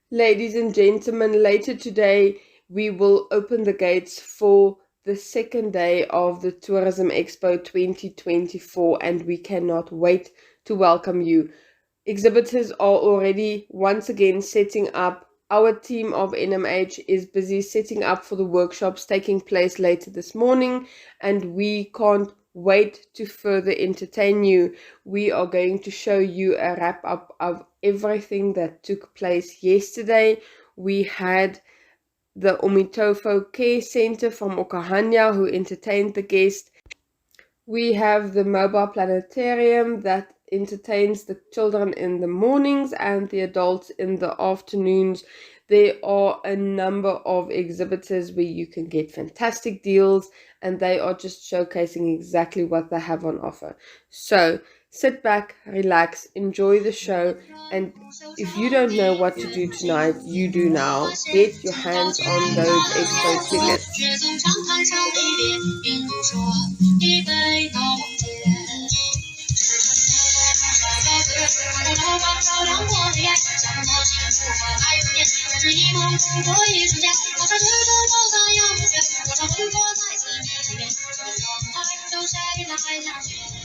Ladies and gentlemen, later today we will open the gates for the second day of the Tourism Expo 2024, and we cannot wait to welcome you. Exhibitors are already once again setting up. Our team of NMH is busy setting up for the workshops taking place later this morning, and we can't wait to further entertain you. We are going to show you a wrap up of everything that took place yesterday. We had the Omitofo Care Center from Okahanya who entertained the guests. We have the mobile planetarium that entertains the children in the mornings and the adults in the afternoons. There are a number of exhibitors where you can get fantastic deals, and they are just showcasing exactly what they have on offer. So sit back, relax, enjoy the show, and if you don't know what to do tonight, you do now. Get your hands on those expo tickets.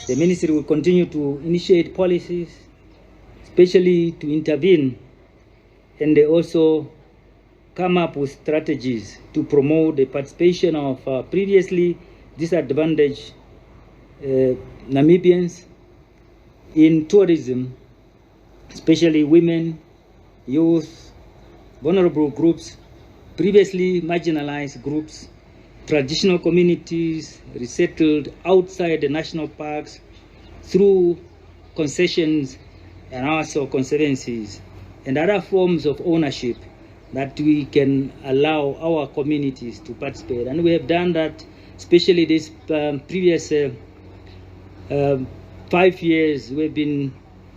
The ministry will continue to initiate policies, especially to intervene, and they also come up with strategies to promote the participation of previously disadvantaged Namibians in tourism, especially women, youth, vulnerable groups, previously marginalized groups, traditional communities resettled outside the national parks through concessions and also conservancies and other forms of ownership that we can allow our communities to participate. And we have done that, especially this previous 5 years. We've been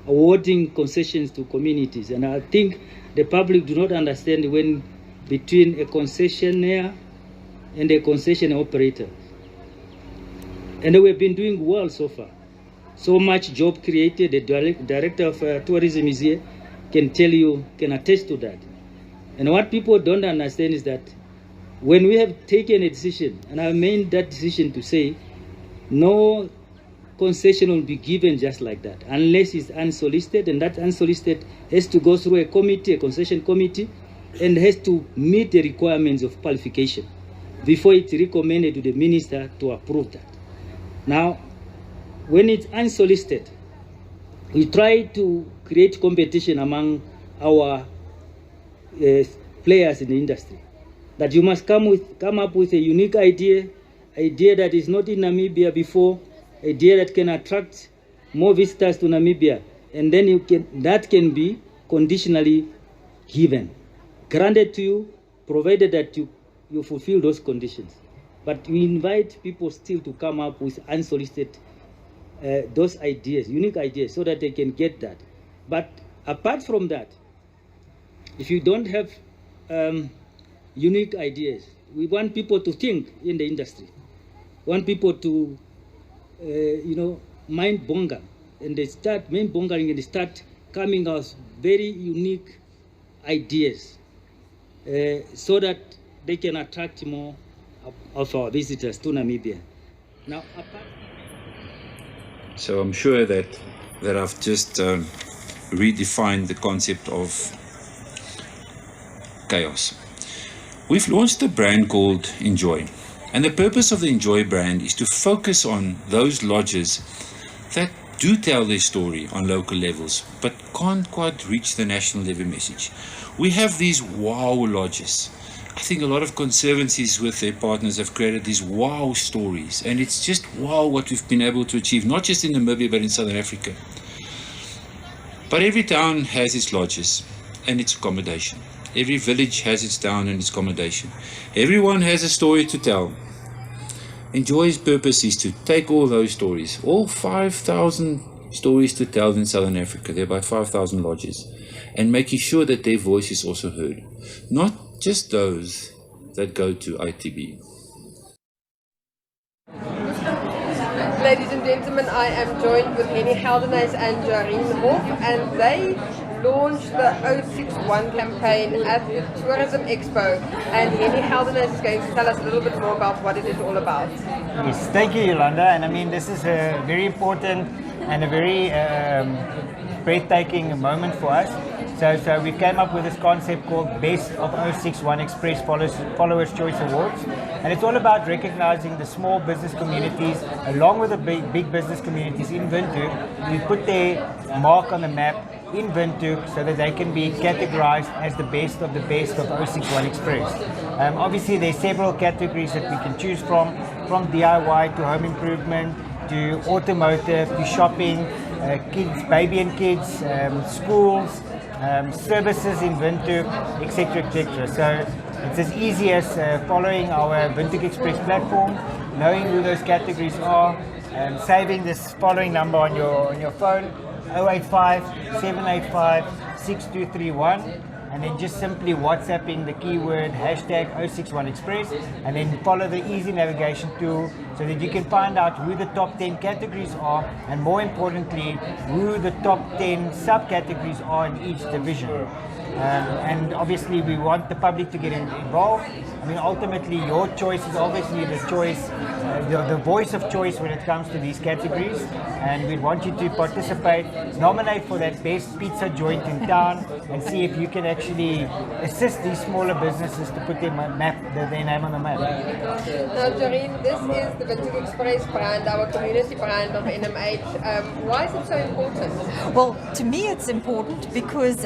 awarding concessions to communities, and I think the public do not understand when between a concessionaire and a concession operator. And we've been doing well so far. So much job created. The director of tourism is here, can tell you, can attest to that. And what people don't understand is that when we have taken a decision, and I made that decision to say, no concession will be given just like that, unless it's unsolicited, and that unsolicited has to go through a committee, a concession committee, and has to meet the requirements of qualification before it's recommended to the minister to approve that. Now, when it's unsolicited, we try to create competition among our players in the industry, that you must come up with a unique idea that is not in Namibia before, idea that can attract more visitors to Namibia, and then that can be conditionally given, granted to you, provided that you fulfill those conditions. But we invite people still to come up with unsolicited those ideas, unique ideas, so that they can get that. But apart from that, if you don't have unique ideas, we want people to think in the industry. We want people to, mind bonga, and they start mind bongering, and they start coming out very unique ideas, so that they can attract more of our visitors to Namibia. Now, so I'm sure that I've just redefined the concept of chaos. We've launched a brand called Enjoy, and the purpose of the Enjoy brand is to focus on those lodges that do tell their story on local levels but can't quite reach the national level message. We have these wow lodges. I think a lot of conservancies with their partners have created these wow stories, and it's just wow what we've been able to achieve, not just in Namibia but in Southern Africa. But every town has its lodges and its accommodation. Every village has its town and its accommodation. Everyone has a story to tell. Enjoy's purpose is to take all those stories, all 5,000 stories to tell in Southern Africa. There are about 5,000 lodges, and making sure that their voice is also heard. Not just those that go to ITB. Ladies and gentlemen, I am joined with Henny Geldenhuys and Jareen Hoff, and they launched the 061 campaign at the Tourism Expo, and Henny Geldenhuys is going to tell us a little bit more about what it is all about. Yes, thank you, Yolanda. And I mean, this is a very important and a very breathtaking moment for us. So we came up with this concept called Best of 061 Express Followers Choice Awards. And it's all about recognizing the small business communities along with the big business communities in Windhoek. We put their mark on the map in Windhoek so that they can be categorized as the best of 061 Express. Obviously, there's several categories that we can choose from DIY to home improvement, to automotive, to shopping, kids, baby and kids, schools, services in Windhoek, etc., etc. So it's as easy as following our Windhoek Express platform, knowing who those categories are, saving this following number on your phone, 085 785 6231. And then just simply WhatsApping the keyword hashtag 061 Express, and then follow the easy navigation tool so that you can find out who the top 10 categories are, and more importantly, who the top 10 subcategories are in each division. And obviously we want the public to get involved. I mean, ultimately your choice is obviously the choice, the voice of choice when it comes to these categories, and we want you to participate, nominate for that best pizza joint in town, and see if you can actually assist these smaller businesses to put their name on the map. Now, Jareen, this is the Windhoek Express brand, our community brand of NMH. Why is it so important? Well, to me it's important because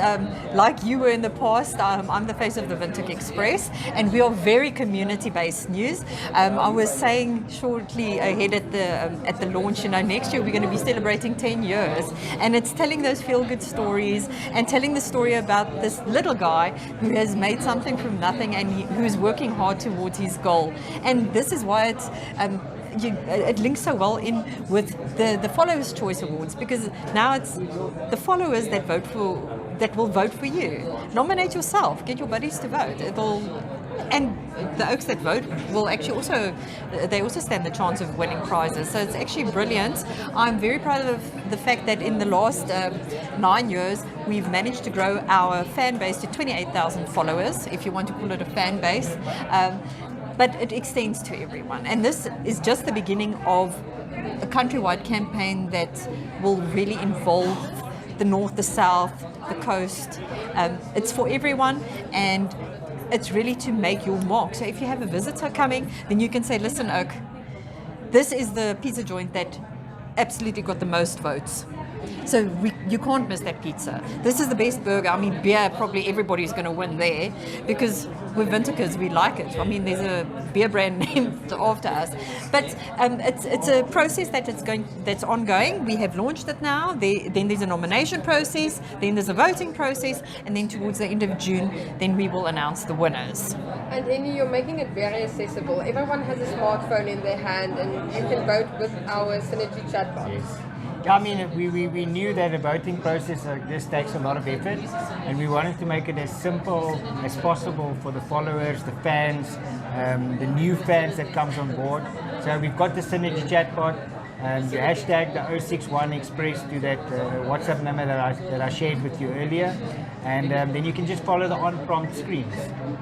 like you were in the past, I'm the face of the Windhoek Express, and we are very community-based news. I was saying shortly ahead at the launch, next year we're going to be celebrating 10 years, and it's telling those feel-good stories and telling the story about this little guy who has made something from nothing and who's working hard towards his goal. And this is why it links so well in with the Followers' Choice Awards, because now it's the followers that will vote for you. Nominate yourself, get your buddies to vote. And the Oaks that vote will actually also stand the chance of winning prizes. So it's actually brilliant. I'm very proud of the fact that in the last 9 years we've managed to grow our fan base to 28,000 followers, if you want to call it a fan base. But it extends to everyone. And this is just the beginning of a countrywide campaign that will really involve the north, the south, the coast. It's for everyone, and it's really to make your mark. So if you have a visitor coming, then you can say, listen, Oak, this is the pizza joint that absolutely got the most votes. So you can't miss that pizza. This is the best burger. I mean, beer, probably everybody's going to win there, because we're Windhoekers, we like it. I mean, there's a beer brand named after us. But it's a process that's ongoing. We have launched it now. Then there's a nomination process. Then there's a voting process. And then towards the end of June, then we will announce the winners. And Henny, you're making it very accessible. Everyone has a smartphone in their hand, and you can vote with our Synergy chatbot. Yes. Yeah, I mean, we knew that a voting process like this takes a lot of effort, and we wanted to make it as simple as possible for the followers, the fans, the new fans that comes on board. So we've got the Synergy chatbot, and you hashtag the 061 Express to that WhatsApp number that I shared with you earlier, and then you can just follow the on-prompt screens.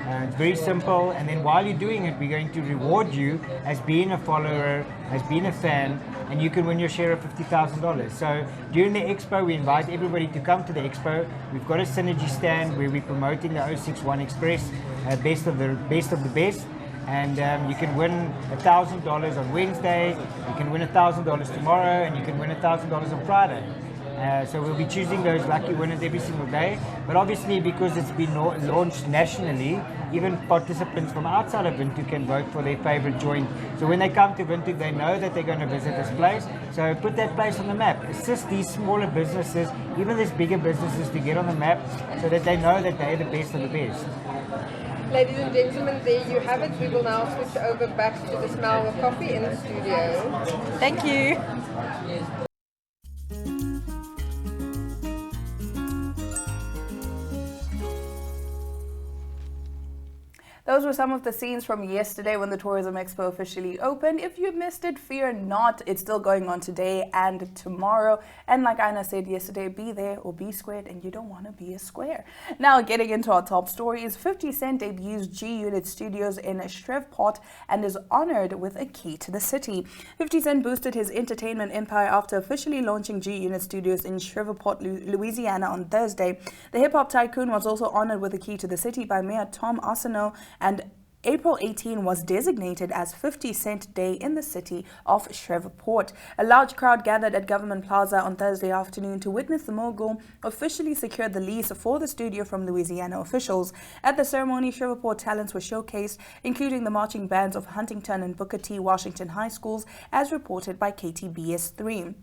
It's very simple, and then while you're doing it, we're going to reward you as being a follower, as being a fan, and you can win your share of $50,000. So during the expo, we invite everybody to come to the expo. We've got a Synergy stand where we're promoting the 061 Express, best of the best. And you can win $1,000 on Wednesday, you can win $1,000 tomorrow, and you can win $1,000 on Friday. So we'll be choosing those lucky winners every single day. But obviously, because it's been launched nationally, even participants from outside of Windhoek can vote for their favorite joint. So when they come to Windhoek, they know that they're going to visit this place. So put that place on the map. Assist these smaller businesses, even these bigger businesses, to get on the map so that they know that they're the best of the best. Ladies and gentlemen, there you have it. We will now switch over back to the smell of coffee in the studio. Thank you. That those were some of the scenes from yesterday when the Tourism Expo officially opened. If you missed it, fear not. It's still going on today and tomorrow. And like Aina said yesterday, be there or be squared, and you don't want to be a square. Now, getting into our top stories, 50 Cent debuts G-Unit Studios in Shreveport and is honored with a key to the city. 50 Cent boosted his entertainment empire after officially launching G-Unit Studios in Shreveport, Louisiana on Thursday. The hip-hop tycoon was also honored with a key to the city by Mayor Tom Arsenault, and April 18 was designated as 50 Cent Day in the city of Shreveport. A large crowd gathered at Government Plaza on Thursday afternoon to witness the mogul officially secure the lease for the studio from Louisiana officials. At the ceremony, Shreveport talents were showcased, including the marching bands of Huntington and Booker T. Washington High Schools, as reported by KTBS3.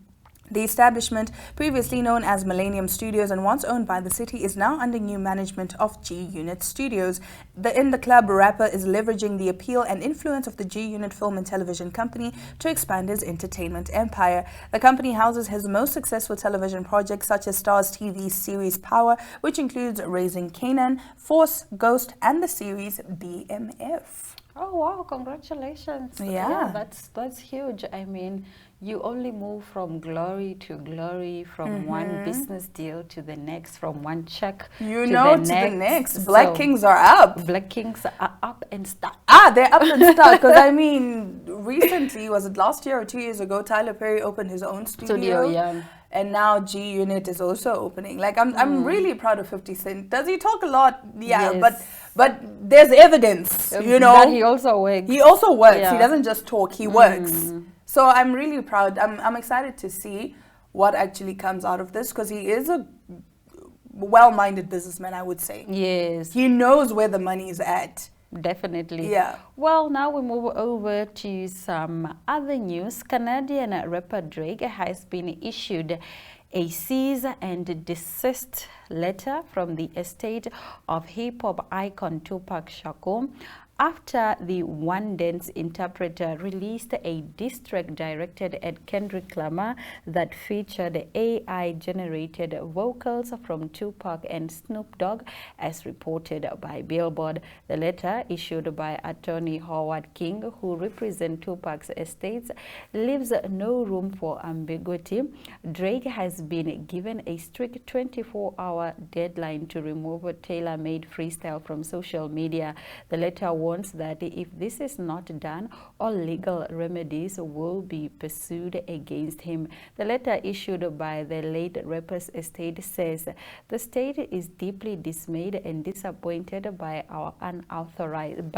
The establishment, previously known as Millennium Studios and once owned by the city, is now under new management of G-Unit Studios. The In The Club rapper is leveraging the appeal and influence of the G-Unit film and television company to expand his entertainment empire. The company houses his most successful television projects such as Starz TV's series Power, which includes Raising Kanan, Force, Ghost, and the series BMF. Oh wow, congratulations. Yeah. That's huge. I mean, you only move from glory to glory, from one business deal to the next, from one check to the next. Black Kings are up. Black Kings are up and stuck. They're up and stuck. Because I mean, recently, was it last year or 2 years ago, Tyler Perry opened his own studio. Yeah. And now G-Unit is also opening. Like, I'm really proud of 50 Cent. Does he talk a lot? Yeah, Yes. but there's evidence, you know. That he also works. He also works. Yeah. He doesn't just talk, he works. So I'm really proud. I'm excited to see what actually comes out of this, because he is a well-minded businessman, I would say. Yes. He knows where the money is at. Definitely. Yeah. Well, now we move over to some other news. Canadian rapper Drake has been issued a cease and desist letter from the estate of hip-hop icon Tupac Shakur after the One Dance interpreter released a diss track directed at Kendrick Lamar that featured AI-generated vocals from Tupac and Snoop Dogg, as reported by Billboard. The letter, issued by attorney Howard King, who represents Tupac's estates, leaves no room for ambiguity. Drake has been given a strict 24-hour deadline to remove a tailor-made freestyle from social media. The letter warns that if this is not done, all legal remedies will be pursued against him. The letter issued by the late rapper's estate says, "The state is deeply dismayed and disappointed by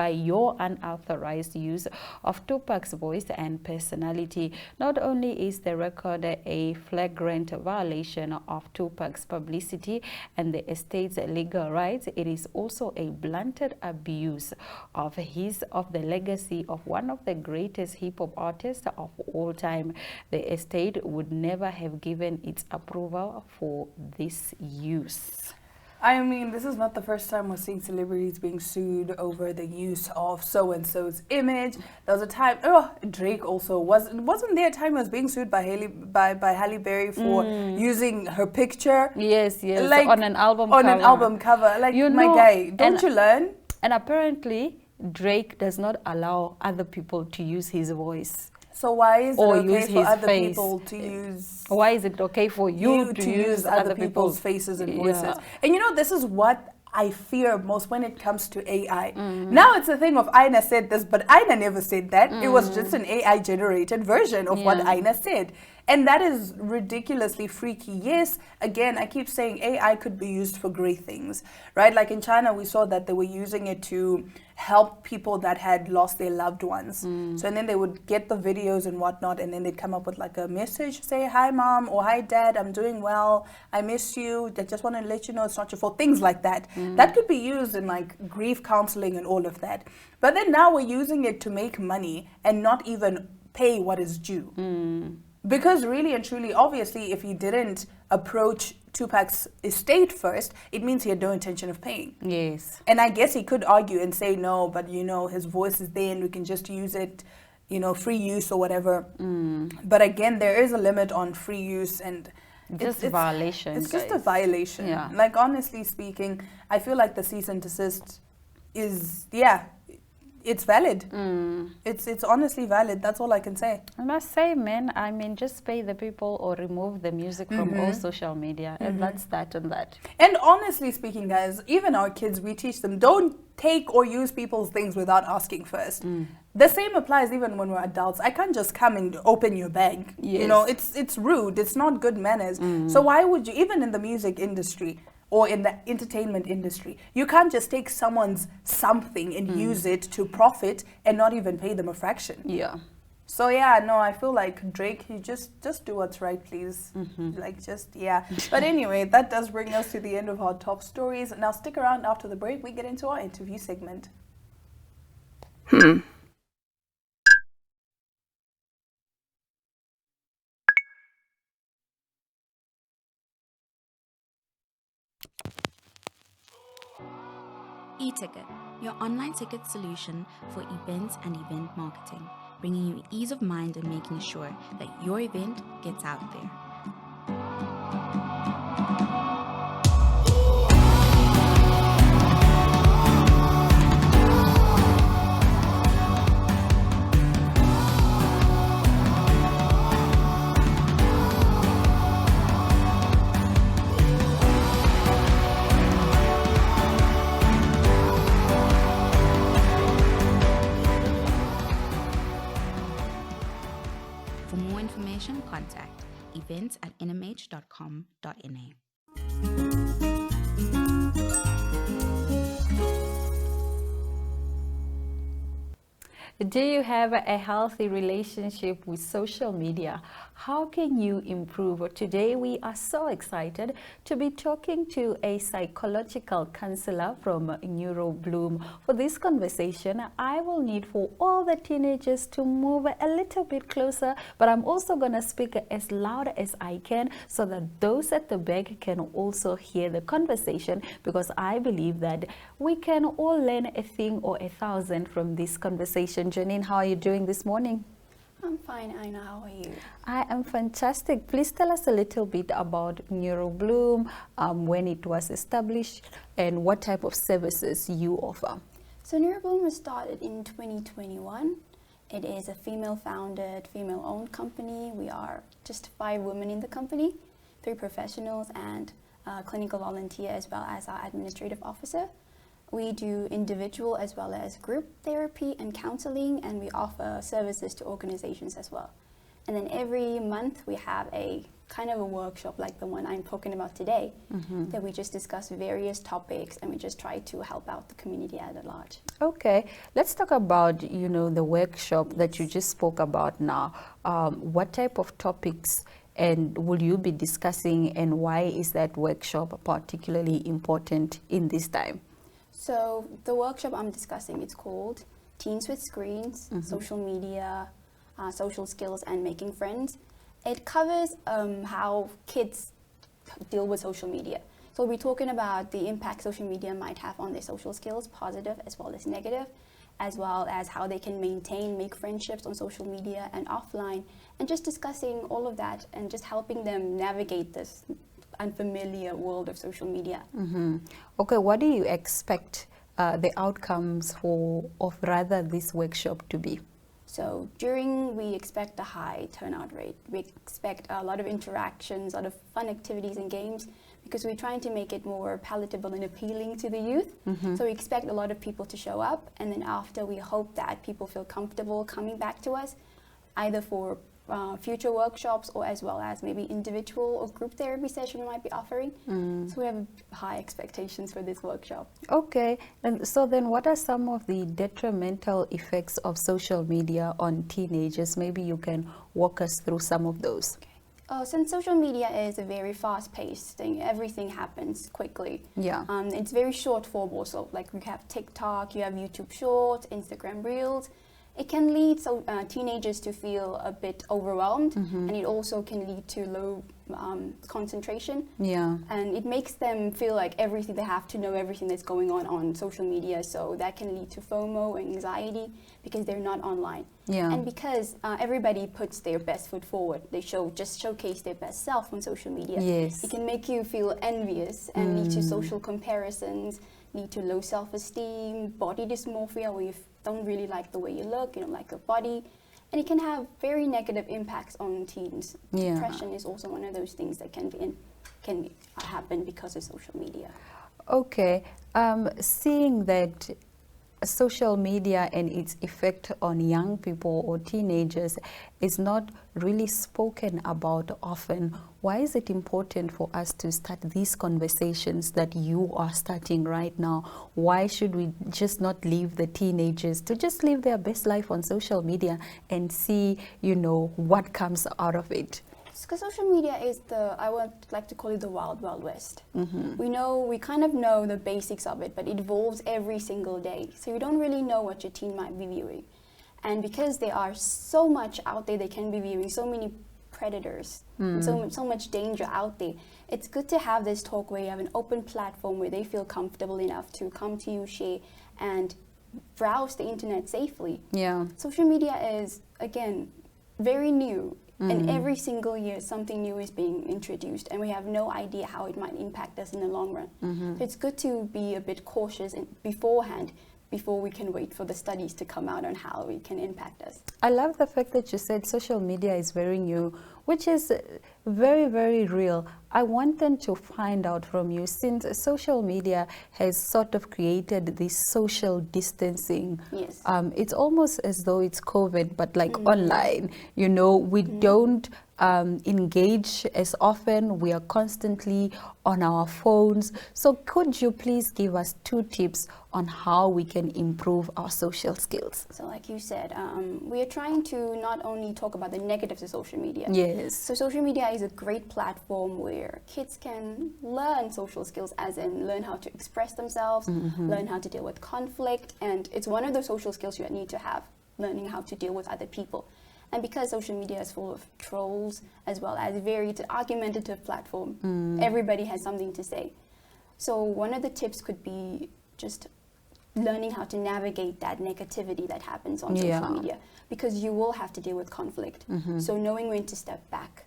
your unauthorized use of Tupac's voice and personality. Not only is the record a flagrant violation of Tupac's publicity and the estate's legal rights, it is also a blunted abuse of the legacy of one of the greatest hip-hop artists of all time. The estate would never have given its approval for this use." I mean, this is not the first time we're seeing celebrities being sued over the use of so-and-so's image. There was a time, Drake also wasn't there a time he was being sued by Halle Berry for using her picture? Yes, like, on an album cover. Like, You my know, guy, don't you learn? And apparently, Drake does not allow other people to use his voice. So why is it Or okay use for his other face. people to use... Why is it okay for you to use other people's faces and voices? Yeah. And you know, this is what I fear most when it comes to AI. Now it's a thing of Aina said this, but Aina never said that. It was just an AI generated version of what Aina said. And that is ridiculously freaky. Yes, again, I keep saying AI could be used for great things, right? Like in China, we saw that they were using it to help people that had lost their loved ones. So, and then they would get the videos and whatnot, and then they'd come up with like a message, say, "Hi, Mom," or "Hi, Dad, I'm doing well. I miss you. I just want to let you know it's not your fault." Things like that. That could be used in like grief counseling and all of that. But then now we're using it to make money and not even pay what is due. Because really and truly, obviously, if he didn't approach Tupac's estate first, it means he had no intention of paying. Yes. And I guess he could argue and say, no, but you know, his voice is there and we can just use it, you know, free use or whatever. But again, there is a limit on free use, and Just a violation. It's just a violation. Yeah. Like, honestly speaking, I feel like the cease and desist is, it's valid. It's honestly valid. That's all I can say. I must say, man, I mean, just pay the people or remove the music from all social media, and that's that and that. And honestly speaking, guys, even our kids, we teach them, don't take or use people's things without asking first. The same applies even when we're adults. I can't just come and open your bag. Yes. You know, it's rude. It's not good manners. So why would you, even in the music industry or in the entertainment industry, you can't just take someone's something and use it to profit and not even pay them a fraction. Yeah. So yeah, no, I feel like Drake, you just do what's right, please. Like just, yeah. But anyway, that does bring us to the end of our top stories. Now stick around after the break, we get into our interview segment. eTicket, your online ticket solution for events and event marketing, bringing you ease of mind and making sure that your event gets out there. For more information, contact events@nhcomm.na. Do you have a healthy relationship with social media? How can you improve? Today we are so excited to be talking to a psychological counselor from NeuroBloom. For this conversation, I will need for all the teenagers to move a little bit closer, but I'm also going to speak as loud as I can so that those at the back can also hear the conversation, because I believe that we can all learn a thing or 1,000 from this conversation. Janine, how are you doing this morning? I'm fine, Aina. How are you? I am fantastic. Please tell us a little bit about NeuroBloom, when it was established, and what type of services you offer. So NeuroBloom was started in 2021. It is a female-founded, female-owned company. We are just 5 women in the company, 3 professionals and a clinical volunteer, as well as our administrative officer. We do individual as well as group therapy and counseling, and we offer services to organizations as well. And then every month we have a kind of a workshop like the one I'm talking about today, that we just discuss various topics and we just try to help out the community at large. Okay, let's talk about, the workshop that you just spoke about now. What type of topics and will you be discussing, and why is that workshop particularly important in this time? So the workshop I'm discussing, it's called Teens with Screens, Social Media, Social Skills and Making Friends. It covers how kids deal with social media. So we'll be talking about the impact social media might have on their social skills, positive as well as negative, as well as how they can make friendships on social media and offline, and just discussing all of that and just helping them navigate this unfamiliar world of social media. Okay, what do you expect the outcomes of this workshop to be? So we expect a high turnout rate. We expect a lot of interactions, a lot of fun activities and games, because we're trying to make it more palatable and appealing to the youth. So we expect a lot of people to show up, and then after we hope that people feel comfortable coming back to us, either for future workshops or as well as maybe individual or group therapy session we might be offering. So we have high expectations for this workshop. Okay, and so then what are some of the detrimental effects of social media on teenagers? Maybe you can walk us through some of those. Okay. Since social media is a very fast-paced thing, everything happens quickly. Yeah. It's very short form also, like we have TikTok, you have YouTube Shorts, Instagram Reels. It can lead teenagers to feel a bit overwhelmed, and it also can lead to low concentration. Yeah. And it makes them feel like they have to know everything that's going on social media, so that can lead to FOMO and anxiety because they're not online. Yeah. And because everybody puts their best foot forward, they just showcase their best self on social media. Yes. It can make you feel envious and lead to social comparisons, lead to low self-esteem, body dysmorphia, where you don't really like the way you look, you don't like your body. And it can have very negative impacts on teens. Yeah. Depression is also one of those things that can happen because of social media. Okay, seeing that social media and its effect on young people or teenagers is not really spoken about often, why is it important for us to start these conversations that you are starting right now? Why should we just not leave the teenagers to just live their best life on social media and see, you know, what comes out of it? Because social media is I would like to call it the wild, wild west. We kind of know the basics of it, but it evolves every single day. So you don't really know what your teen might be viewing. And because there are so much out there they can be viewing, so many predators, so much danger out there, it's good to have this talk where you have an open platform where they feel comfortable enough to come to you, share, and browse the internet safely. Yeah. Social media is, again, very new. And every single year something new is being introduced, and we have no idea how it might impact us in the long run. So it's good to be a bit cautious beforehand, before we can wait for the studies to come out on how it can impact us. I love the fact that you said social media is very new, which is very, very real. I wanted to find out from you, since social media has sort of created this social distancing. Yes. It's almost as though it's COVID, but like online. You know, we don't engage as often. We are constantly on our phones. So could you please give us 2 tips on how we can improve our social skills? So like you said, we are trying to not only talk about the negatives of social media. Yes. So social media is a great platform where kids can learn social skills, as in learn how to express themselves, learn how to deal with conflict, and it's one of the social skills you need to have, learning how to deal with other people. And because social media is full of trolls, as well as very argumentative platform, everybody has something to say. So one of the tips could be just learning how to navigate that negativity that happens on social media, because you will have to deal with conflict. So knowing when to step back,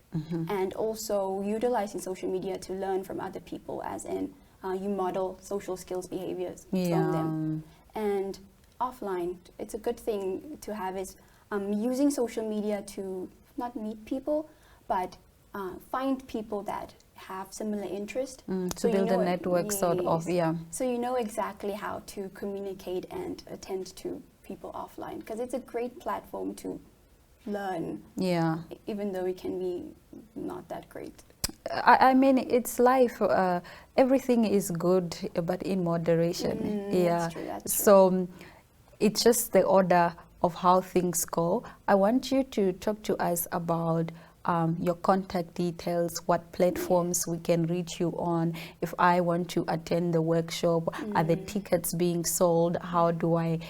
and also utilizing social media to learn from other people, as in you model social skills behaviors from them. And offline, it's a good thing to have is using social media to not meet people, but find people that have similar interest. To build a network, sort of, So you know exactly how to communicate and attend to people offline, because it's a great platform to learn. Yeah. Even though it can be not that great. I mean, it's life. Everything is good, but in moderation. That's true, that's true. So it's just the order of how things go. I want you to talk to us about your contact details, what platforms we can reach you on. If I want to attend the workshop, are the tickets being sold? How do I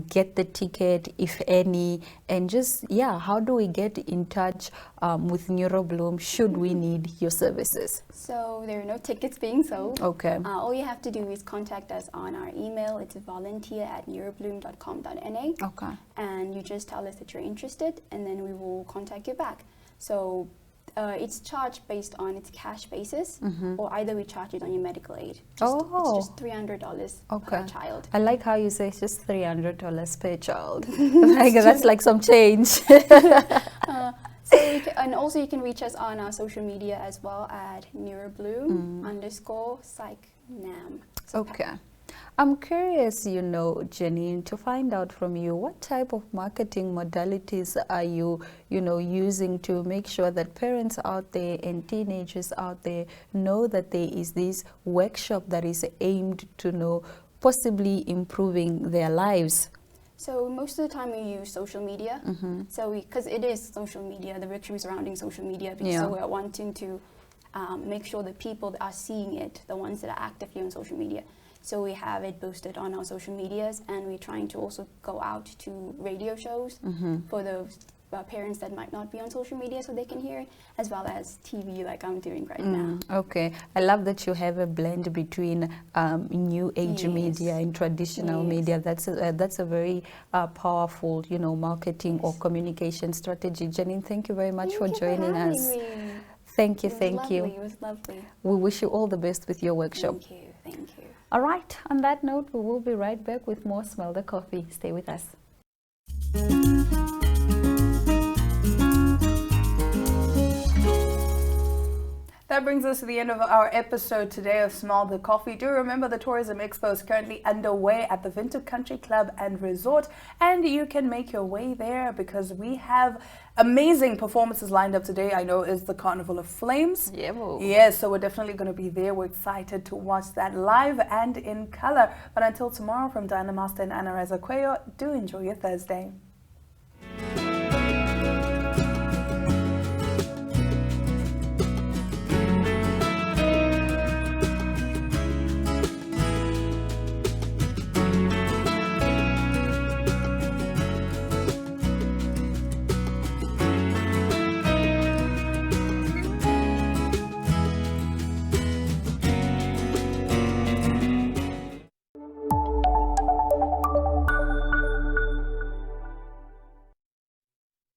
get the ticket, if any? And just, how do we get in touch with NeuroBloom should we need your services? So there are no tickets being sold. Okay. All you have to do is contact us on our email. It's volunteer@neurobloom.com.na. Okay. And you just tell us that you're interested, and then we will contact you back. So it's charged based on its cash basis, or either we charge it on your medical aid. It's just $300 per child. I like how you say it's just $300 per child. Like, that's like some change. And also you can reach us on our social media as well at NeuroBloom_psychnam. Okay. I'm curious, Janine, to find out from you, what type of marketing modalities are you, using to make sure that parents out there and teenagers out there know that there is this workshop that is aimed to possibly improving their lives? So most of the time we use social media. So because it is social media, the workshop is surrounding social media, because so we're wanting to make sure the people that are seeing it, the ones that are actively on social media. So we have it posted on our social medias, and we're trying to also go out to radio shows for those parents that might not be on social media, so they can hear it, as well as TV like I'm doing right now. Okay. I love that you have a blend between new age media and traditional media. That's a very powerful, marketing or communication strategy. Janine, thank you very much for joining us. Thank you. It was lovely. We wish you all the best with your workshop. Thank you. All right, on that note, we will be right back with more Smell the Coffee. Stay with us. That brings us to the end of our episode today of Smell the Coffee. Do remember the Tourism Expo is currently underway at the Windhoek Country Club and Resort, and you can make your way there because we have amazing performances lined up today. I know is the Carnival of Flames. Yeah. Yes, so we're definitely going to be there. We're excited to watch that live and in color. But until tomorrow, from Diana Master and Anna Razaqueo, do enjoy your Thursday.